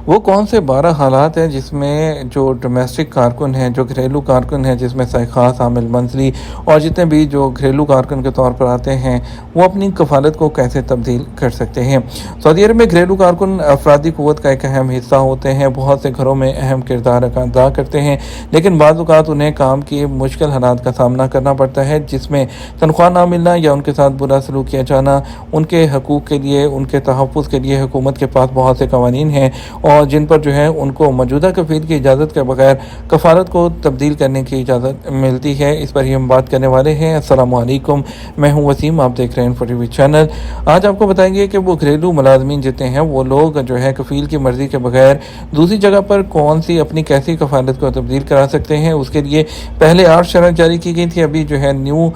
وہ کون سے 12 حالات ہیں جس میں جو ڈومیسٹک کارکن ہیں، جو گھریلو کارکن ہیں، جس میں خاص عامل منزلی اور جتنے بھی جو گھریلو کارکن کے طور پر آتے ہیں، وہ اپنی کفالت کو کیسے تبدیل کر سکتے ہیں۔ سعودی عرب میں گھریلو کارکن افرادی قوت کا ایک اہم حصہ ہوتے ہیں، بہت سے گھروں میں اہم کردار ادا کرتے ہیں، لیکن بعض اوقات انہیں کام کی مشکل حالات کا سامنا کرنا پڑتا ہے، جس میں تنخواہ نہ ملنا یا ان کے ساتھ برا سلوک کیا جانا۔ ان کے حقوق کے لیے، ان کے تحفظ کے لیے حکومت کے پاس بہت سے قوانین ہیں اور جن پر جو ہے ان کو موجودہ کفیل کی اجازت کے بغیر کفالت کو تبدیل کرنے کی اجازت ملتی ہے۔ اس پر ہی ہم بات کرنے والے ہیں۔ السلام علیکم، میں ہوں وسیم، آپ دیکھ رہے ہیں انفو ٹی وی چینل۔ آج آپ کو بتائیں گے کہ وہ گھریلو ملازمین جتنے ہیں وہ لوگ جو ہے کفیل کی مرضی کے بغیر دوسری جگہ پر کون سی اپنی کیسی کفالت کو تبدیل کرا سکتے ہیں۔ اس کے لیے پہلے 8 شرائط جاری کی گئی تھی، ابھی جو ہے نیو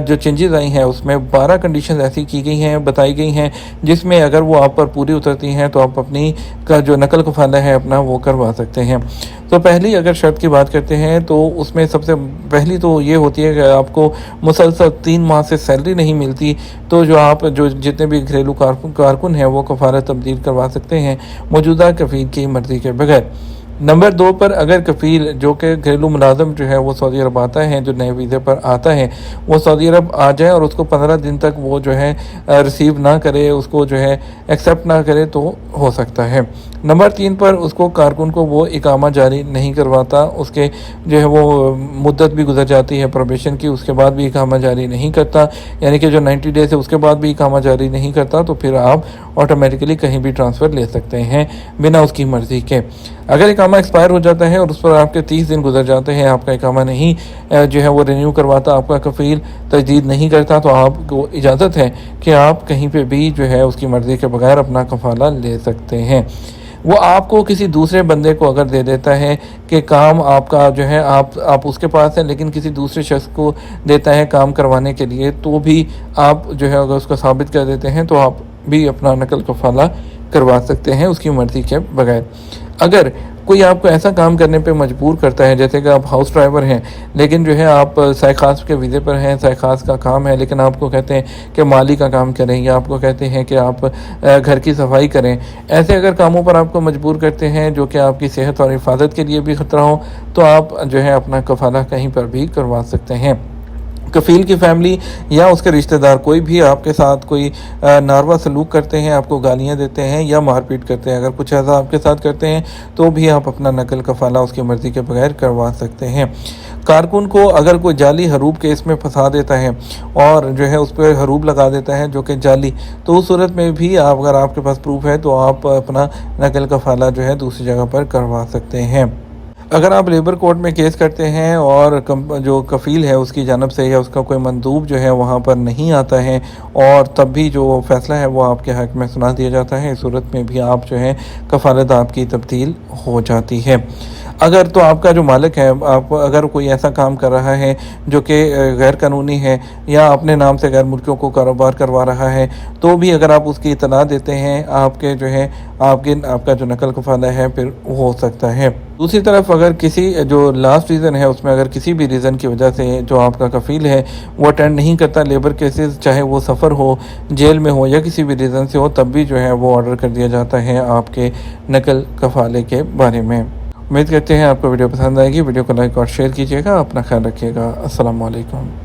جو چینجز آئی ہیں اس میں 12 کنڈیشنز ایسی کی گئی ہیں، بتائی گئی ہیں، جس میں اگر وہ آپ پر پوری اترتی ہیں تو آپ اپنی کا جو نقل کفالہ ہے اپنا وہ کروا سکتے ہیں۔ تو پہلی اگر شرط کی بات کرتے ہیں تو اس میں سب سے پہلی تو یہ ہوتی ہے کہ آپ کو مسلسل 3 ماہ سے سیلری نہیں ملتی، تو جو آپ جو جتنے بھی گھریلو کارکن ہیں وہ کفالت تبدیل کروا سکتے ہیں موجودہ کفیل کی مرضی کے بغیر۔ نمبر 2 پر اگر کفیل جو کہ گھریلو ملازم جو ہے وہ سعودی عرب آتا ہے، جو نئے ویزے پر آتا ہے، وہ سعودی عرب آ جائے اور اس کو 15 دن تک وہ جو ہے ریسیو نہ کرے، اس کو جو ہے ایکسیپٹ نہ کرے تو ہو سکتا ہے۔ نمبر 3 پر اس کو کارکن کو وہ اقامہ جاری نہیں کرواتا، اس کے جو ہے وہ مدت بھی گزر جاتی ہے پروبیشن کی، اس کے بعد بھی اقامہ جاری نہیں کرتا، یعنی کہ جو 90 ڈیز ہے اس کے بعد بھی اقامہ جاری نہیں کرتا، تو پھر آپ آٹومیٹکلی کہیں بھی ٹرانسفر لے سکتے ہیں بنا اس کی مرضی کے۔ اگر اقامہ ایکسپائر ہو جاتا ہے اور اس پر آپ کے 30 دن گزر جاتے ہیں، آپ کا اقامہ نہیں جو ہے وہ رینیو کرواتا، آپ کا کفیل تجدید نہیں کرتا، تو آپ کو اجازت ہے کہ آپ کہیں پہ بھی جو ہے اس کی مرضی کے بغیر اپنا کفالہ لے سکتے ہیں۔ وہ آپ کو کسی دوسرے بندے کو اگر دے دیتا ہے کہ کام آپ کا جو ہے آپ اس کے پاس ہیں لیکن کسی دوسرے شخص کو دیتا ہے کام کروانے کے لیے، تو بھی آپ جو ہے اگر اس کو ثابت کر دیتے ہیں تو آپ بھی اپنا نقل کفالہ کروا سکتے ہیں اس کی مرضی کے بغیر۔ اگر کوئی آپ کو ایسا کام کرنے پہ مجبور کرتا ہے، جیسے کہ آپ ہاؤس ڈرائیور ہیں لیکن جو ہے آپ سائخاص کے ویزے پر ہیں، سائخاص کا کام ہے، لیکن آپ کو کہتے ہیں کہ مالی کا کام کریں یا آپ کو کہتے ہیں کہ آپ گھر کی صفائی کریں، ایسے اگر کاموں پر آپ کو مجبور کرتے ہیں جو کہ آپ کی صحت اور حفاظت کے لیے بھی خطرہ ہو، تو آپ جو ہے اپنا کفالہ کہیں پر بھی کروا سکتے ہیں۔ کفیل کی فیملی یا اس کے رشتہ دار کوئی بھی آپ کے ساتھ کوئی ناروا سلوک کرتے ہیں، آپ کو گالیاں دیتے ہیں یا مار پیٹ کرتے ہیں، اگر کچھ ایسا آپ کے ساتھ کرتے ہیں تو بھی آپ اپنا نقل کفالہ اس کی مرضی کے بغیر کروا سکتے ہیں۔ کارکن کو اگر کوئی جعلی حروب کیس میں پھنسا دیتا ہے اور جو ہے اس پہ حروب لگا دیتا ہے جو کہ جعلی، تو اس صورت میں بھی اگر آپ کے پاس پروف ہے تو آپ اپنا نقل کفالہ جو ہے دوسری جگہ پر کروا سکتے ہیں۔ اگر آپ لیبر کورٹ میں کیس کرتے ہیں اور جو کفیل ہے اس کی جانب سے یا اس کا کوئی مندوب جو ہے وہاں پر نہیں آتا ہے اور تب بھی جو فیصلہ ہے وہ آپ کے حق میں سنا دیا جاتا ہے، اس صورت میں بھی آپ جو ہے کفالت آپ کی تبدیل ہو جاتی ہے۔ اگر تو آپ کا جو مالک ہے آپ اگر کوئی ایسا کام کر رہا ہے جو کہ غیر قانونی ہے یا اپنے نام سے غیر ملکیوں کو کاروبار کروا رہا ہے، تو بھی اگر آپ اس کی اطلاع دیتے ہیں، آپ کے جو ہے آپ کا جو نقل کفالہ ہے پھر ہو سکتا ہے۔ دوسری طرف اگر کسی جو لاسٹ ریزن ہے اس میں اگر کسی بھی ریزن کی وجہ سے جو آپ کا کفیل ہے وہ اٹینڈ نہیں کرتا لیبر کیسز، چاہے وہ سفر ہو، جیل میں ہو یا کسی بھی ریزن سے ہو، تب بھی جو ہے وہ آرڈر کر دیا جاتا ہے آپ کے نقل کفالے کے بارے میں۔ امید کرتے ہیں آپ کو ویڈیو پسند آئے گی، ویڈیو کو لائک اور شیئر کیجیے گا، اپنا خیال رکھیے گا۔ السلام علیکم۔